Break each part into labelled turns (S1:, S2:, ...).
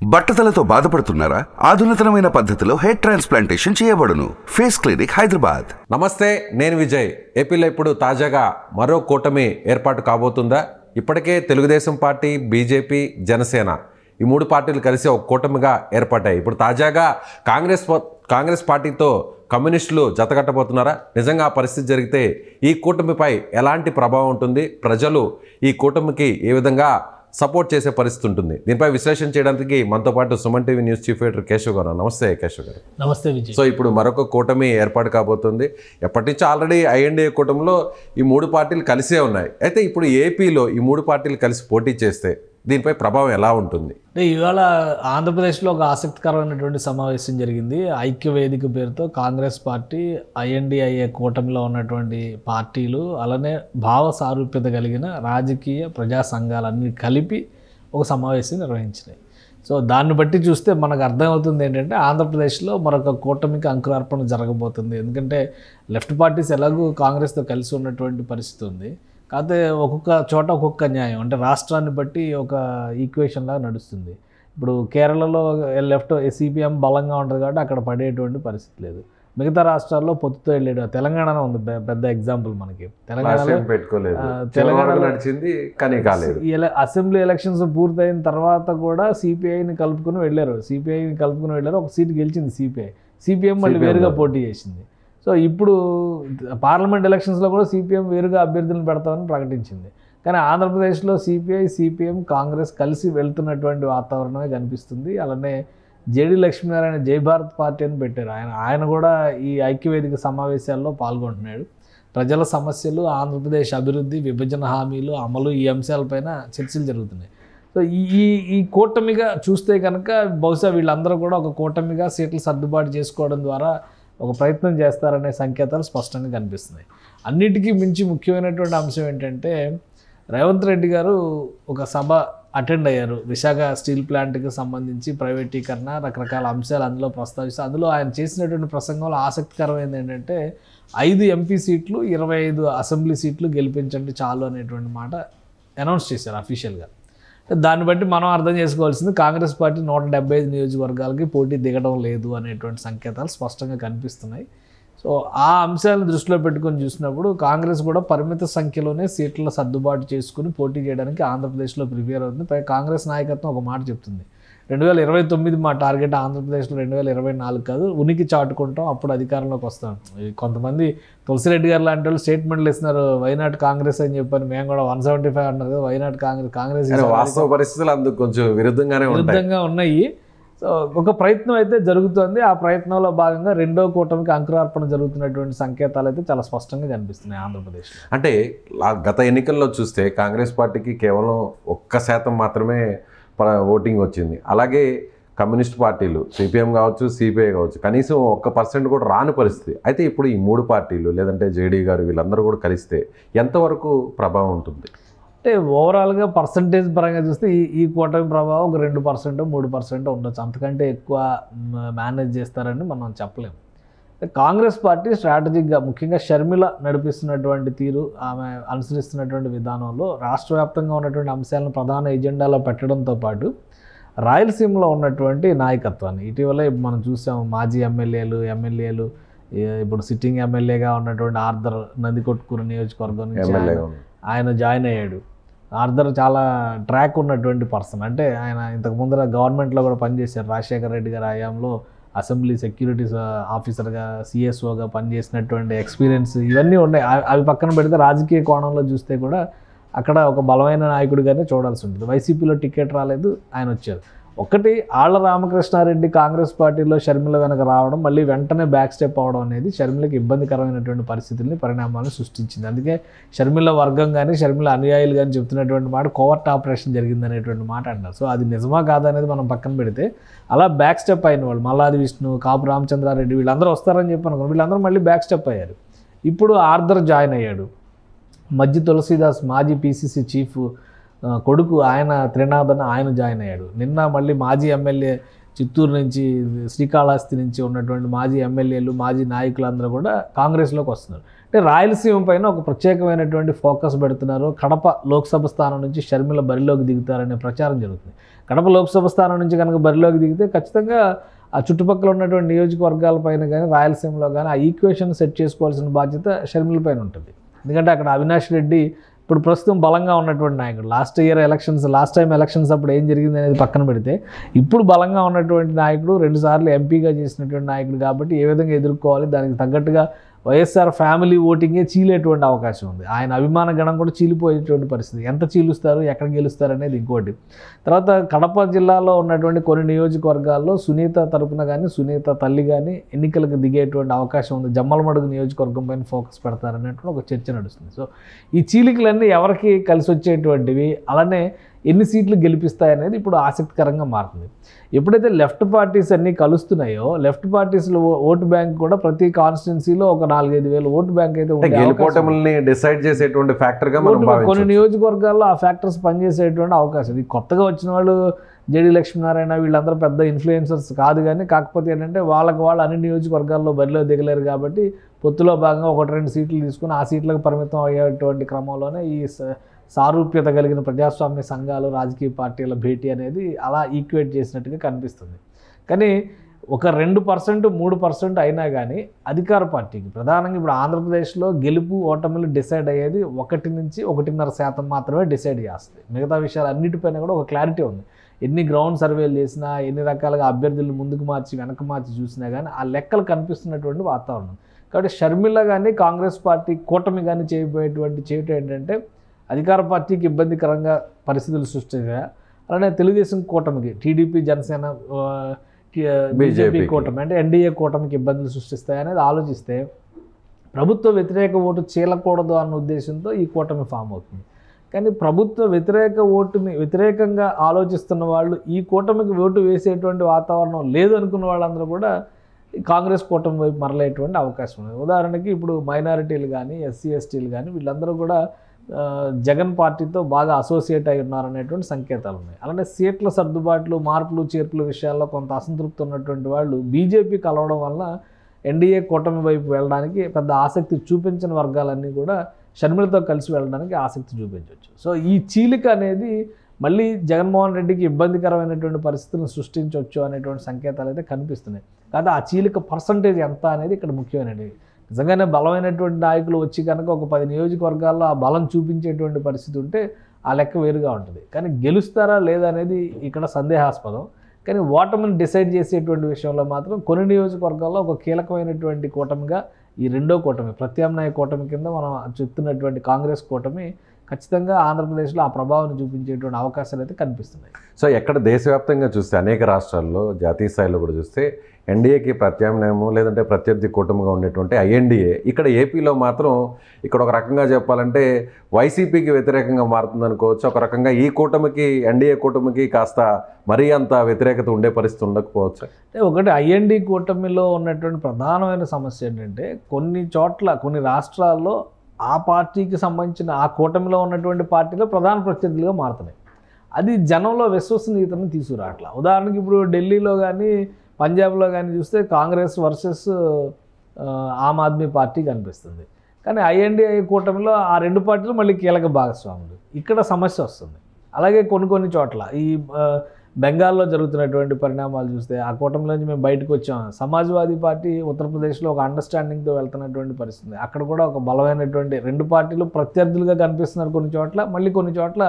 S1: బట్టతలతో బాధపడుతున్నారా? ఆధునితనమైన పద్ధతిలో hair transplantation చేయబడును. Face clinic, Hyderabad.
S2: నమస్తే, నేను విజయ్. ఏపీలో ఇప్పుడు తాజాగా మరో కూటమి ఏర్పాటు కాబోతుందా? ఇప్పటికే తెలుగుదేశం పార్టీ, బీజేపీ, జనసేన ఈ మూడు పార్టీలు కలిసి ఒక కూటమిగా ఏర్పడ్డాయి. ఇప్పుడు తాజాగా కాంగ్రెస్ పార్టీతో కమ్యూనిస్టులు జతకట్టబోతున్నారా? నిజంగా ఆ పరిస్థితి జరిగితే ఈ కూటమిపై ఎలాంటి ప్రభావం ఉంటుంది? ప్రజలు ఈ కూటమికి ఏ విధంగా సపోర్ట్ చేసే పరిస్థితి ఉంటుంది? దీనిపై విశ్లేషణ చేయడానికి మనతో పాటు Suman TV news chief editor Keshav గారు. నమస్తే కేశవ్ గారు.
S3: నమస్తే విజయ్.
S2: సో ఇప్పుడు మరొక కూటమి ఏర్పాటు కాబోతుంది. ఎప్పటి నుంచి ఆల్రెడీ ఐఎన్డీఏ కూటమిలో ఈ మూడు పార్టీలు కలిసే ఉన్నాయి. అయితే ఇప్పుడు ఏపీలో ఈ మూడు పార్టీలు కలిసి పోటీ చేస్తే దీనిపై ప్రభావం ఎలా ఉంటుంది?
S3: ఇవాళ ఆంధ్రప్రదేశ్లో ఒక ఆసక్తికరమైనటువంటి సమావేశం జరిగింది. ఐక్య వేదిక పేరుతో కాంగ్రెస్ పార్టీ, ఐఎన్డీఏ కూటమిలో ఉన్నటువంటి పార్టీలు, అలానే భావ సారూప్యత కలిగిన రాజకీయ ప్రజా సంఘాలన్నీ కలిపి ఒక సమావేశం నిర్వహించినాయి. సో దాన్ని బట్టి చూస్తే మనకు అర్థమవుతుంది ఏంటంటే ఆంధ్రప్రదేశ్లో మరొక కూటమికి అంకురార్పణ జరగబోతుంది. ఎందుకంటే లెఫ్ట్ పార్టీస్ ఎలాగూ కాంగ్రెస్తో కలిసి ఉన్నటువంటి పరిస్థితి ఉంది. కాకపోతే ఒక్కొక్క చోట ఒక్కొక్క న్యాయం, అంటే రాష్ట్రాన్ని బట్టి ఒక ఈక్వేషన్ లాగా నడుస్తుంది. ఇప్పుడు కేరళలో లెఫ్ట్ సిపిఎం బలంగా ఉంటుంది కాబట్టి అక్కడ పడేటువంటి పరిస్థితి లేదు. మిగతా రాష్ట్రాల్లో పొత్తుతో వెళ్ళాడు. తెలంగాణ ఉంది పెద్ద ఎగ్జాంపుల్ మనకి. తెలంగాణలో అసెంబ్లీ ఎలక్షన్స్ పూర్తయిన తర్వాత కూడా సిపిఐని కలుపుకుని వెళ్ళారు. ఒక సీటు గెలిచింది సిపిఎం మళ్ళీ వేరుగా పోటీ చేసింది. సో ఇప్పుడు పార్లమెంట్ ఎలక్షన్స్లో కూడా సిపిఎం వేరుగా అభ్యర్థులను పెడతామని ప్రకటించింది. కానీ ఆంధ్రప్రదేశ్లో సిపిఎం, కాంగ్రెస్ కలిసి వెళ్తున్నటువంటి వాతావరణమే కనిపిస్తుంది. అలానే జేడి లక్ష్మీనారాయణ జై భారత్ పార్టీ అని పెట్టారు. ఆయన కూడా ఈ ఐక్యవేదిక సమావేశాల్లో పాల్గొంటున్నాడు. ప్రజల సమస్యలు, ఆంధ్రప్రదేశ్ అభివృద్ధి, విభజన హామీలు అమలు, ఈ అంశాలపైన చర్చలు జరుగుతున్నాయి. సో ఈ కూటమిగా చూస్తే కనుక బహుశా వీళ్ళందరూ కూడా ఒక కూటమిగా సీట్లు సర్దుబాటు చేసుకోవడం ద్వారా ఒక ప్రయత్నం చేస్తారనే సంకేతాలు స్పష్టంగా కనిపిస్తున్నాయి. అన్నిటికీ మించి ముఖ్యమైనటువంటి అంశం ఏంటంటే రేవంత్ రెడ్డి గారు ఒక సభ అటెండ్ అయ్యారు. విశాఖ స్టీల్ ప్లాంట్కి సంబంధించి ప్రైవేటీకరణ, రకరకాల అంశాలు అందులో ప్రస్తావిస్తూ అందులో ఆయన చేసినటువంటి ప్రసంగంలో ఆసక్తికరమైనది ఏంటంటే 5 ఎంపీ సీట్లు, 25 అసెంబ్లీ సీట్లు గెలిపించండి చాలు అనేటువంటి మాట అనౌన్స్ చేశారు అఫీషియల్గా. దాన్ని బట్టి మనం అర్థం చేసుకోవాల్సింది కాంగ్రెస్ పార్టీ 175 నియోజకవర్గాలకి పోటీ దిగడం లేదు అనేటువంటి సంకేతాలు స్పష్టంగా కనిపిస్తున్నాయి. సో ఆ అంశాలను దృష్టిలో పెట్టుకొని చూసినప్పుడు కాంగ్రెస్ కూడా పరిమిత సంఖ్యలోనే సీట్ల సర్దుబాటు చేసుకుని పోటీ చేయడానికి ఆంధ్రప్రదేశ్లో ప్రిపేర్ అవుతుంది. పై కాంగ్రెస్ నాయకత్వం ఒక మాట చెప్తుంది, 2029 మా టార్గెట్, ఆంధ్రప్రదేశ్లో 2024 కాదు, ఉనికి చాటుకుంటాం, అప్పుడు అధికారంలోకి వస్తాం. కొంతమంది తులసిరెడ్డి గారు లాంటి వాళ్ళు స్టేట్మెంట్లు ఇస్తున్నారు, వైనాట్ కాంగ్రెస్ అని చెప్పని. మేము కూడా 175 అన్నారు కదా, వైనాట్ కాంగ్రెస్
S2: వాస్తవ పరిస్థితులు అందుకు కొంచెం విరుద్ధంగా
S3: ఉన్నాయి. సో ఒక ప్రయత్నం అయితే జరుగుతుంది. ఆ ప్రయత్నంలో భాగంగా రెండో కూటమికి అంకురార్పణ జరుగుతున్నటువంటి సంకేతాలు అయితే చాలా స్పష్టంగా కనిపిస్తున్నాయి ఆంధ్రప్రదేశ్.
S2: అంటే గత ఎన్నికల్లో చూస్తే కాంగ్రెస్ పార్టీకి కేవలం 1% మాత్రమే ఓటింగ్ వచ్చింది. అలాగే కమ్యూనిస్ట్ పార్టీలు సిపిఎం కావచ్చు, సిపిఐ కావచ్చు, కనీసం 1% కూడా రాని పరిస్థితి. అయితే ఇప్పుడు ఈ మూడు పార్టీలు లేదంటే జేడీ గారు వీళ్ళందరూ కూడా కలిస్తే ఎంతవరకు ప్రభావం ఉంటుంది?
S3: అంటే ఓవరాల్గా పర్సంటేజ్ పరంగా చూస్తే ఈ కూటమి ప్రభావం ఒక 2%, 3% ఉండొచ్చు. అంతకంటే ఎక్కువ మేనేజ్ చేస్తారని మనం చెప్పలేము. కాంగ్రెస్ పార్టీ స్ట్రాటజిక్గా, ముఖ్యంగా షర్మిల నడిపిస్తున్నటువంటి తీరు, ఆమె అనుసరిస్తున్నటువంటి విధానంలో రాష్ట్ర వ్యాప్తంగా ఉన్నటువంటి అంశాలను ప్రధాన ఎజెండాలో పెట్టడంతో పాటు రాయలసీమలో ఉన్నటువంటి నాయకత్వాన్ని ఇటీవలే మనం చూసాము. మాజీ ఎమ్మెల్యేలు ఇప్పుడు సిట్టింగ్ ఎమ్మెల్యేగా ఉన్నటువంటి ఆర్థర్ నందికొట్కూరు నియోజకవర్గం నుంచి ఆయన జాయిన్ అయ్యాడు. ఆర్థర్ చాలా ట్రాక్ ఉన్నటువంటి పర్సన్. అంటే ఆయన ఇంతకు ముందర గవర్నమెంట్లో కూడా పనిచేశారు. రాజశేఖర రెడ్డి గారి హయాంలో అసెంబ్లీ సెక్యూరిటీస్ ఆఫీసర్గా, సిఎస్ఓగా పనిచేసినటువంటి ఎక్స్పీరియన్స్ ఇవన్నీ ఉన్నాయి. అవి పక్కన పెడితే రాజకీయ కోణంలో చూస్తే కూడా అక్కడ ఒక బలమైన నాయకుడిగానే చూడాల్సి ఉంటుంది. వైసీపీలో టికెట్ రాలేదు, ఆయన వచ్చారు. ఒకటి, ఆళ్ల రామకృష్ణారెడ్డి కాంగ్రెస్ పార్టీలో షర్మిల వెనక రావడం, మళ్ళీ వెంటనే బ్యాక్ స్టెప్ అవడం అనేది షర్మిలకి ఇబ్బందికరమైనటువంటి పరిణామాలను సృష్టించింది. అందుకే షర్మిల వర్గం కానీ, షర్మిల అనుయాయులు కానీ చెప్తున్నటువంటి మాట కోవర్ట్ ఆపరేషన్ జరిగిందనేటువంటి మాట అంటారు. సో అది నిజమా కాదనేది మనం పక్కన పెడితే, అలా బ్యాక్ స్టెప్ అయిన వాళ్ళు మల్లాది విష్ణు, కాపు రామచంద్రారెడ్డి వీళ్ళందరూ వస్తారని చెప్పాను, వీళ్ళందరూ మళ్ళీ బ్యాక్ స్టెప్ అయ్యారు. ఇప్పుడు ఆర్థర్ జాయిన్ అయ్యాడు. మజ్జి తులసీదాస్ మాజీ పిసిసి చీఫ్ కొడుకు ఆయన త్రినాథన్, ఆయన జాయిన్ అయ్యాడు. నిన్న మళ్ళీ మాజీ ఎమ్మెల్యే చిత్తూరు నుంచి, శ్రీకాళహస్తి నుంచి ఉన్నటువంటి మాజీ ఎమ్మెల్యేలు, మాజీ నాయకులందరూ కూడా కాంగ్రెస్లోకి వస్తున్నారు. అంటే రాయలసీమ పైన ఒక ప్రత్యేకమైనటువంటి ఫోకస్ పెడుతున్నారు. కడప లోక్సభ స్థానం నుంచి షర్మిల బరిలోకి దిగుతారనే ప్రచారం జరుగుతుంది. కడప లోక్సభ స్థానం నుంచి కనుక బరిలోకి దిగితే ఖచ్చితంగా ఆ చుట్టుపక్కల ఉన్నటువంటి నియోజకవర్గాల పైన కానీ రాయలసీమలో కానీ ఆ ఈక్వేషన్ సెట్ చేసుకోవాల్సిన బాధ్యత షర్మిల పైన ఉంటుంది. ఎందుకంటే అక్కడ అవినాష్ రెడ్డి ఇప్పుడు ప్రస్తుతం బలంగా ఉన్నటువంటి నాయకుడు. లాస్ట్ టైం ఎలక్షన్స్ అప్పుడు ఏం జరిగింది అనేది పక్కన పెడితే ఇప్పుడు బలంగా ఉన్నటువంటి నాయకుడు, 2 సార్లు ఎంపీగా చేసినటువంటి నాయకుడు కాబట్టి ఏ విధంగా ఎదుర్కోవాలి, దానికి తగ్గట్టుగా వైఎస్ఆర్ ఫ్యామిలీ ఓటింగే చీలేటువంటి అవకాశం ఉంది. ఆయన అభిమాన గణం కూడా చీలిపోయేటువంటి పరిస్థితి. ఎంత చీలుస్తారు, ఎక్కడ గెలుస్తారు అనేది ఇంకోటి. తర్వాత కడప జిల్లాలో ఉన్నటువంటి కొన్ని నియోజకవర్గాల్లో సునీత తరపున కానీ సునీత తల్లి కానీ ఎన్నికలకు దిగేటువంటి అవకాశం ఉంది. జమ్మలమడుగు నియోజకవర్గం పైన ఫోకస్ పెడతారనేటువంటి ఒక చర్చ నడుస్తుంది. సో ఈ చీలికలన్నీ ఎవరికి కలిసి వచ్చేటువంటివి, అలానే ఎన్ని సీట్లు గెలిపిస్తాయనేది ఇప్పుడు ఆసక్తికరంగా మారుతుంది. ఎప్పుడైతే లెఫ్ట్ పార్టీస్ అన్నీ కలుస్తున్నాయో లెఫ్ట్ పార్టీస్లో ఓటు బ్యాంక్ కూడా ప్రతి కాన్స్టిట్యున్సీలో ఒక 4-5 వేల ఓటు బ్యాంక్ అయితే
S2: గెలుపోటముల్ని డిసైడ్ చేసేటువంటి ఫ్యాక్టర్గా మనం భావించవచ్చు.
S3: కొన్ని నియోజకవర్గాల్లో ఆ ఫ్యాక్టర్స్ పనిచేసేటువంటి అవకాశం. ఇది కొత్తగా వచ్చిన వాళ్ళు జేడీ లక్ష్మీనారాయణ వీళ్ళందరూ పెద్ద ఇన్ఫ్లుయెన్సర్స్ కాదు, కానీ కాకపోతే ఏంటంటే వాళ్ళు అన్ని నియోజకవర్గాల్లో బరిలో దిగలేరు కాబట్టి పొత్తులో భాగంగా 1-2 సీట్లు తీసుకుని ఆ సీట్లకు పరిమితం అయ్యేటువంటి క్రమంలోనే ఈ సారూప్యత కలిగిన ప్రజాస్వామ్య సంఘాలు రాజకీయ పార్టీల భేటీ అనేది అలా ఈక్వేట్ చేసినట్టుగా కనిపిస్తుంది. కానీ ఒక 2%, 3% అయినా కానీ అధికార పార్టీకి ప్రధానంగా ఇప్పుడు ఆంధ్రప్రదేశ్లో గెలుపు ఓటమిలు డిసైడ్ అయ్యేది 1 నుంచి 1.5% మాత్రమే డిసైడ్ చేస్తుంది. మిగతా విషయాలు అన్నిటిపైన కూడా ఒక క్లారిటీ ఉంది. ఎన్ని గ్రౌండ్ సర్వేలు చేసినా, ఎన్ని రకాలుగా అభ్యర్థులు ముందుకు మార్చి వెనక మార్చి చూసినా కానీ ఆ లెక్కలు కనిపిస్తున్నటువంటి వాతావరణం. కాబట్టి షర్మిల కానీ కాంగ్రెస్ పార్టీ కూటమి కానీ చేయటం ఏంటంటే అధికార పార్టీకి ఇబ్బందికరంగా పరిస్థితులు సృష్టించాయి. అలానే తెలుగుదేశం కూటమికి, టీడీపీ, జనసేన, బీజేపీ కూటమి అంటే ఎన్డీఏ కూటమికి ఇబ్బందులు సృష్టిస్తాయి అనేది ఆలోచిస్తే ప్రభుత్వ వ్యతిరేక ఓటు చీలకూడదు అన్న ఉద్దేశంతో ఈ కూటమి ఫామ్ అవుతుంది. కానీ ప్రభుత్వ వ్యతిరేక ఓటుని వ్యతిరేకంగా ఆలోచిస్తున్న వాళ్ళు ఈ కూటమికి ఓటు వేసేటువంటి వాతావరణం లేదు అనుకున్న వాళ్ళందరూ కూడా కాంగ్రెస్ కూటమి వైపు మరలేటువంటి అవకాశం ఉంది. ఉదాహరణకి ఇప్పుడు మైనారిటీలు కానీ ఎస్సీ ఎస్టీలు కానీ వీళ్ళందరూ కూడా జగన్ పార్టీతో బాగా అసోసియేట్ అయి ఉన్నారనేటువంటి సంకేతాలు ఉన్నాయి. అలానే సీట్ల సర్దుబాట్లు, మార్పులు చేర్పుల విషయాల్లో కొంత అసంతృప్తి ఉన్నటువంటి వాళ్ళు బీజేపీ కలవడం వల్ల ఎన్డీఏ కూటమి వైపు వెళ్ళడానికి పెద్ద ఆసక్తి చూపించిన వర్గాలన్నీ కూడా షర్మిలతో కలిసి వెళ్ళడానికి ఆసక్తి చూపించవచ్చు. సో ఈ చీలిక అనేది మళ్ళీ జగన్మోహన్ రెడ్డికి ఇబ్బందికరమైనటువంటి పరిస్థితులను సృష్టించవచ్చు అనేటువంటి సంకేతాలు అయితే కనిపిస్తున్నాయి. కాదు ఆ చీలిక పర్సంటేజ్ ఎంత అనేది ఇక్కడ ముఖ్యమైనది. నిజంగానే బలమైనటువంటి నాయకులు వచ్చి కనుక ఒక 10 నియోజకవర్గాల్లో ఆ బలం చూపించేటువంటి పరిస్థితి ఉంటే ఆ లెక్క వేరుగా ఉంటుంది. కానీ గెలుస్తారా లేదా అనేది ఇక్కడ సందేహాస్పదం. కానీ ఓటమిని డిసైడ్ చేసేటువంటి విషయంలో మాత్రం కొన్ని నియోజకవర్గాల్లో ఒక కీలకమైనటువంటి కూటమిగా ఈ రెండో కూటమి, ప్రత్యామ్నాయ కూటమి కింద మనం చెప్తున్నటువంటి కాంగ్రెస్ కూటమి ఖచ్చితంగా ఆంధ్రప్రదేశ్లో ఆ ప్రభావాన్ని చూపించేటువంటి అవకాశాలు అయితే కనిపిస్తున్నాయి.
S2: సో ఎక్కడ దేశవ్యాప్తంగా చూస్తే అనేక రాష్ట్రాల్లో జాతీయ స్థాయిలో కూడా చూస్తే ఎన్డీఏకి ప్రత్యామ్నాయము లేదంటే ప్రత్యర్థి కూటమిగా ఉండేటువంటి ఐఎన్డీఏ ఇక్కడ ఏపీలో మాత్రం ఇక్కడ ఒక రకంగా చెప్పాలంటే వైసీపీకి వ్యతిరేకంగా మారుతుంది అనుకోవచ్చు. ఒక రకంగా ఈ కూటమికి ఎన్డీఏ కూటమికి కాస్త మరీ అంత వ్యతిరేకత ఉండే పరిస్థితి ఉండకపోవచ్చు.
S3: అంటే ఒకటి ఐఎన్డీ కూటమిలో ఉన్నటువంటి ప్రధానమైన సమస్య ఏంటంటే కొన్ని రాష్ట్రాల్లో ఆ పార్టీకి సంబంధించిన ఆ కూటమిలో ఉన్నటువంటి పార్టీలో ప్రధాన ప్రత్యర్థులుగా మారుతున్నాయి. అది జనంలో విశ్వసనీయతను తీసుకురావట్లా. ఉదాహరణకి ఇప్పుడు ఢిల్లీలో కానీ పంజాబ్లో కానీ చూస్తే కాంగ్రెస్ వర్సెస్ ఆమ్ ఆద్మీ పార్టీ కనిపిస్తుంది. కానీ ఐఎన్డీఏ కూటమిలో ఆ 2 పార్టీలు మళ్ళీ కీలక భాగస్వాములు. ఇక్కడ సమస్య వస్తుంది. అలాగే కొన్ని చోట్ల ఈ బెంగాల్లో జరుగుతున్నటువంటి పరిణామాలు చూస్తే ఆ కూటమిలోంచి మేము బయటకు వచ్చాం. సమాజ్వాదీ పార్టీ ఉత్తరప్రదేశ్లో ఒక అండర్స్టాండింగ్తో వెళ్తున్నటువంటి పరిస్థితి. అక్కడ కూడా ఒక బలమైనటువంటి 2 పార్టీలు ప్రత్యర్థులుగా కనిపిస్తున్నారు కొన్ని చోట్ల, మళ్ళీ కొన్ని చోట్ల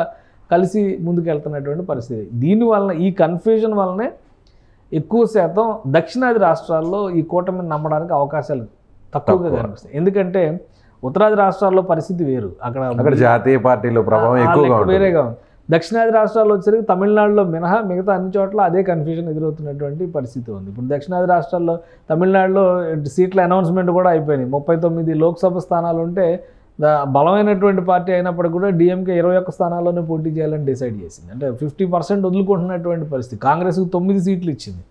S3: కలిసి ముందుకు వెళ్తున్నటువంటి పరిస్థితి. దీనివలన ఈ కన్ఫ్యూజన్ వల్లనే ఎక్కువ శాతం దక్షిణాది రాష్ట్రాల్లో ఈ కూటమిని నమ్మడానికి అవకాశాలు తక్కువగా కనిపిస్తాయి. ఎందుకంటే ఉత్తరాది రాష్ట్రాల్లో పరిస్థితి వేరు, అక్కడ
S2: జాతీయ పార్టీల ప్రభావం ఎక్కువగా
S3: వేరేగా ఉంది. దక్షిణాది రాష్ట్రాల్లో వచ్చేసరికి తమిళనాడులో మినహా మిగతా అన్ని చోట్ల అదే కన్ఫ్యూజన్ ఎదురవుతున్నటువంటి పరిస్థితి ఉంది. ఇప్పుడు దక్షిణాది రాష్ట్రాల్లో తమిళనాడులో సీట్ల అనౌన్స్మెంట్ కూడా అయిపోయినాయి. 39 లోక్సభ స్థానాలు ఉంటే బలమైనటువంటి పార్టీ అయినప్పుడు కూడా డిఎంకే 21 స్థానాల్లోనే పోటీ చేయాలని డిసైడ్ చేసింది. అంటే 50% వదులుకుంటున్నటువంటి పరిస్థితి. కాంగ్రెస్కు 9 సీట్లు ఇచ్చింది.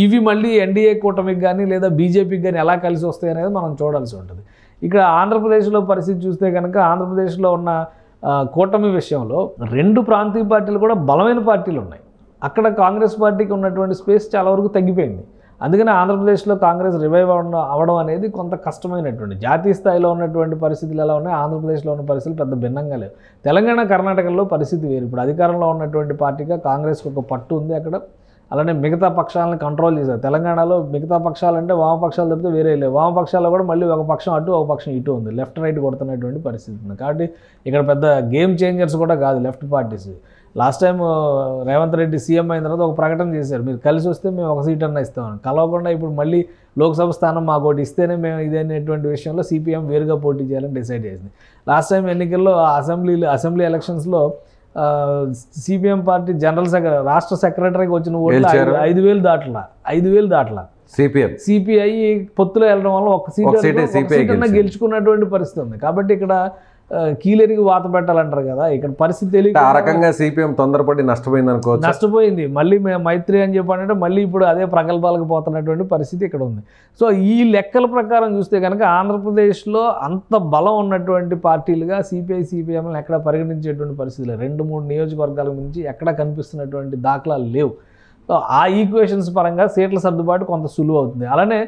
S3: ఇవి మళ్ళీ ఎన్డీఏ కూటమికి కానీ లేదా బీజేపీకి కానీ ఎలా కలిసి వస్తాయి అనేది మనం చూడాల్సి ఉంటుంది. ఇక్కడ ఆంధ్రప్రదేశ్లో పరిస్థితి చూస్తే కనుక ఆంధ్రప్రదేశ్లో ఉన్న కూటమి విషయంలో 2 ప్రాంతీయ పార్టీలు కూడా బలమైన పార్టీలు ఉన్నాయి. అక్కడ కాంగ్రెస్ పార్టీకి ఉన్నటువంటి స్పేస్ చాలా వరకు తగ్గిపోయింది. అందుకని ఆంధ్రప్రదేశ్లో కాంగ్రెస్ రివైవ్ అవ్వడం అనేది కొంత కష్టమైనటువంటి, జాతీయ స్థాయిలో ఉన్నటువంటి పరిస్థితులు ఎలా ఉన్నాయి, ఆంధ్రప్రదేశ్లో ఉన్న పరిస్థితులు పెద్ద భిన్నంగా లేవు. తెలంగాణ కర్ణాటకలో పరిస్థితి వేరు. ఇప్పుడు అధికారంలో ఉన్నటువంటి పార్టీగా కాంగ్రెస్కి ఒక పట్టు ఉంది అక్కడ. అలానే మిగతా పక్షాలను కంట్రోల్ చేశారు. తెలంగాణలో మిగతా పక్షాలు అంటే వామపక్షాలు తప్పితే వేరే లేవు. వామపక్షాల్లో కూడా మళ్ళీ ఒక పక్షం అటు ఒక పక్షం ఇటు ఉంది. లెఫ్ట్ రైట్ కొడుతున్నటువంటి పరిస్థితి ఉంది. కాబట్టి ఇక్కడ పెద్ద గేమ్ చేంజర్స్ కూడా కాదు left parties. Last time Revanth Reddy CM అయిన తర్వాత ఒక ప్రకటన చేశారు, మీరు కలిసి వస్తే మేము ఒక సీట్ అన్న ఇస్తామని. కలవకుండా ఇప్పుడు మళ్ళీ లోక్సభ స్థానం మాకు ఒకటి ఇస్తేనే మేము ఇదనేటువంటి విషయంలో సిపిఎం వేరుగా పోటీ చేయాలని డిసైడ్ చేసింది. లాస్ట్ టైం ఎన్నికల్లో అసెంబ్లీ ఎలక్షన్స్లో సిపిఎం పార్టీ రాష్ట్ర సెక్రటరీకి వచ్చిన ఓట్లు 5,000 దాటలా. సిపిఐ పొత్తులో వెళ్ళడం వల్ల ఒక సీట్ గెలుచుకున్నటువంటి పరిస్థితి ఉంది. కాబట్టి ఇక్కడ కీలరికి వాత పెట్టాలంటారు కదా, ఇక్కడ పరిస్థితి తెలియదు.
S2: ఆ రకంగా సిపిఎం తొందరపడి నష్టపోయింది అనుకోవచ్చు.
S3: నష్టపోయింది. మళ్ళీ మేము మైత్రి అని చెప్పానంటే మళ్ళీ ఇప్పుడు అదే ప్రగల్భాలకు పోతున్నటువంటి పరిస్థితి ఇక్కడ ఉంది. సో ఈ లెక్కల ప్రకారం చూస్తే కనుక ఆంధ్రప్రదేశ్లో అంత బలం ఉన్నటువంటి పార్టీలుగా సిపిఐ సిపిఎంలను ఎక్కడ పరిగణించేటువంటి పరిస్థితి లేదు. 2-3 నియోజకవర్గాల నుంచి ఎక్కడ కనిపిస్తున్నటువంటి దాఖలాలు లేవు. సో ఆ ఈక్వేషన్స్ పరంగా సీట్ల సర్దుబాటు కొంత సులువు అవుతుంది. అలానే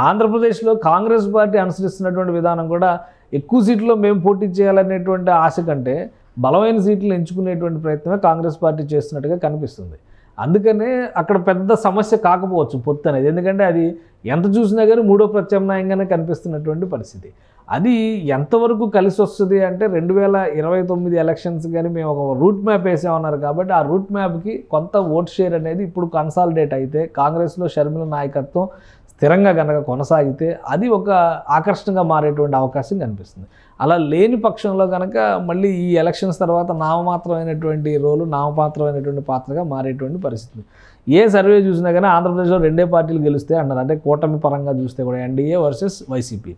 S3: ఆంధ్రప్రదేశ్లో కాంగ్రెస్ పార్టీ అనుసరిస్తున్నటువంటి విధానం కూడా ఎక్కువ సీట్లో మేము పోటీ చేయాలనేటువంటి ఆశ కంటే బలమైన సీట్లు ఎంచుకునేటువంటి ప్రయత్నమే కాంగ్రెస్ పార్టీ చేస్తున్నట్టుగా కనిపిస్తుంది. అందుకనే అక్కడ పెద్ద సమస్య కాకపోవచ్చు పొత్తు అనేది, ఎందుకంటే అది ఎంత చూసినా కానీ మూడో ప్రత్యామ్నాయంగానే కనిపిస్తున్నటువంటి పరిస్థితి. అది ఎంతవరకు కలిసి వస్తుంది అంటే 2029 ఎలక్షన్స్ కానీ మేము ఒక రూట్ మ్యాప్ వేసామన్నారు కాబట్టి ఆ రూట్ మ్యాప్కి కొంత ఓట్ షేర్ అనేది ఇప్పుడు కన్సాలిడేట్ అయితే కాంగ్రెస్లో షర్మిల నాయకత్వం స్థిరంగా కనుక కొనసాగితే అది ఒక ఆకర్షణగా మారేటువంటి అవకాశం కనిపిస్తుంది. అలా లేని పక్షంలో కనుక మళ్ళీ ఈ ఎలక్షన్స్ తర్వాత నామమాత్రమైనటువంటి నామపాత్రమైనటువంటి పాత్రగా మారేటువంటి పరిస్థితి. ఏ సర్వే చూసినా కానీ ఆంధ్రప్రదేశ్లో 2 పార్టీలు గెలుస్తాయి అన్నారు. అంటే కూటమి పరంగా చూస్తే కూడా ఎన్డీఏ వర్సెస్ వైసీపీ.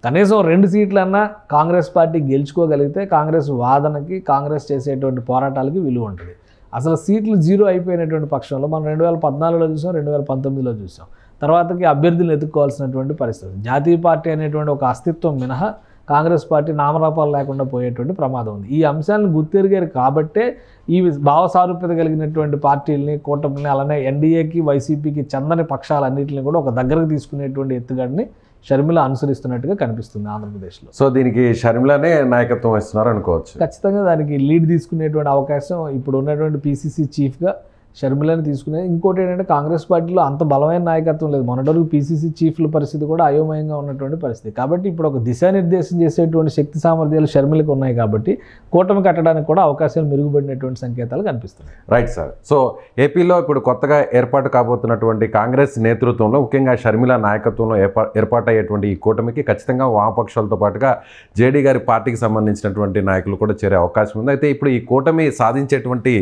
S3: కనీసం 2 సీట్లన్నా కాంగ్రెస్ పార్టీ గెలుచుకోగలిగితే కాంగ్రెస్ వాదనకి, కాంగ్రెస్ చేసేటువంటి పోరాటాలకి విలువ ఉంటుంది. అసలు సీట్లు 0 అయిపోయినటువంటి పక్షంలో మనం 2014లో చూసాం, 2019లో చూసాం. తర్వాతకి అభ్యర్థులను ఎదుర్కోవాల్సినటువంటి పరిస్థితి. జాతీయ పార్టీ అనేటువంటి ఒక అస్తిత్వం మినహా కాంగ్రెస్ పార్టీ నామరూపాలు లేకుండా పోయేటువంటి ప్రమాదం ఉంది. ఈ అంశాలను గుర్తెరిగారు కాబట్టే ఈ భావ సారూప్యత కలిగినటువంటి పార్టీలని, కూటమిని, అలానే ఎన్డీఏకి వైసీపీకి చెందని పక్షాలన్నింటినీ కూడా ఒక దగ్గరకు తీసుకునేటువంటి ఎత్తుగడని షర్మిల అనుసరిస్తున్నట్టుగా కనిపిస్తుంది ఆంధ్రప్రదేశ్లో.
S2: సో దీనికి షర్మిలనే నాయకత్వం వస్తున్నారు అనుకోవచ్చు.
S3: ఖచ్చితంగా దానికి లీడ్ తీసుకునేటువంటి అవకాశం ఇప్పుడు ఉన్నటువంటి పీసీసీ చీఫ్గా షర్మిలని తీసుకునే. ఇంకోటి ఏంటంటే కాంగ్రెస్ పార్టీలో అంత బలమైన నాయకత్వం లేదు. మొన్నటి పీసీసీ చీఫ్ల పరిస్థితి కూడా అయోమయంగా ఉన్నటువంటి పరిస్థితి. కాబట్టి ఇప్పుడు ఒక దిశానిర్దేశం చేసేటువంటి శక్తి సామర్థ్యాలు షర్మిలకు ఉన్నాయి కాబట్టి కూటమి కట్టడానికి కూడా అవకాశాలు మెరుగుపడినటువంటి సంకేతాలు కనిపిస్తున్నాయి.
S2: Right sir. సో ఏపీలో ఇప్పుడు కొత్తగా ఏర్పాటు కాబోతున్నటువంటి కాంగ్రెస్ నేతృత్వంలో ముఖ్యంగా షర్మిల నాయకత్వంలో ఏర్పాటయ్యేటువంటి ఈ కూటమికి ఖచ్చితంగా వామపక్షాలతో పాటుగా జేడీ గారి పార్టీకి సంబంధించినటువంటి నాయకులు కూడా చేరే అవకాశం ఉంది. అయితే ఇప్పుడు ఈ కూటమి సాధించేటువంటి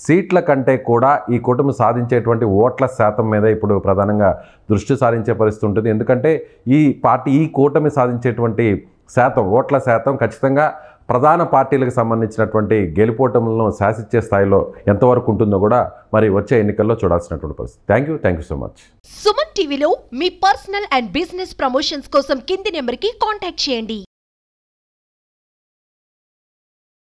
S2: సీట్ల కంటే కూడా ఈ కూటమి సాధించేటువంటి ఓట్ల శాతం మీద ఇప్పుడు ప్రధానంగా దృష్టి సారించే పరిస్థితి ఉంటుంది. ఎందుకంటే ఈ కూటమి సాధించేటువంటి ఓట్ల శాతం ఖచ్చితంగా ప్రధాన పార్టీలకు సంబంధించినటువంటి గెలుపోటములను శాసించే స్థాయిలో ఎంతవరకు ఉంటుందో కూడా మరి వచ్చే ఎన్నికల్లో చూడాల్సినటువంటి పరిస్థితి. Thank you so much.
S4: Suman టీవీలో మీ పర్సనల్ అండ్ బిజినెస్ ప్రమోషన్స్ కోసం కింది నెంబర్కి కాంటాక్ట్ చేయండి.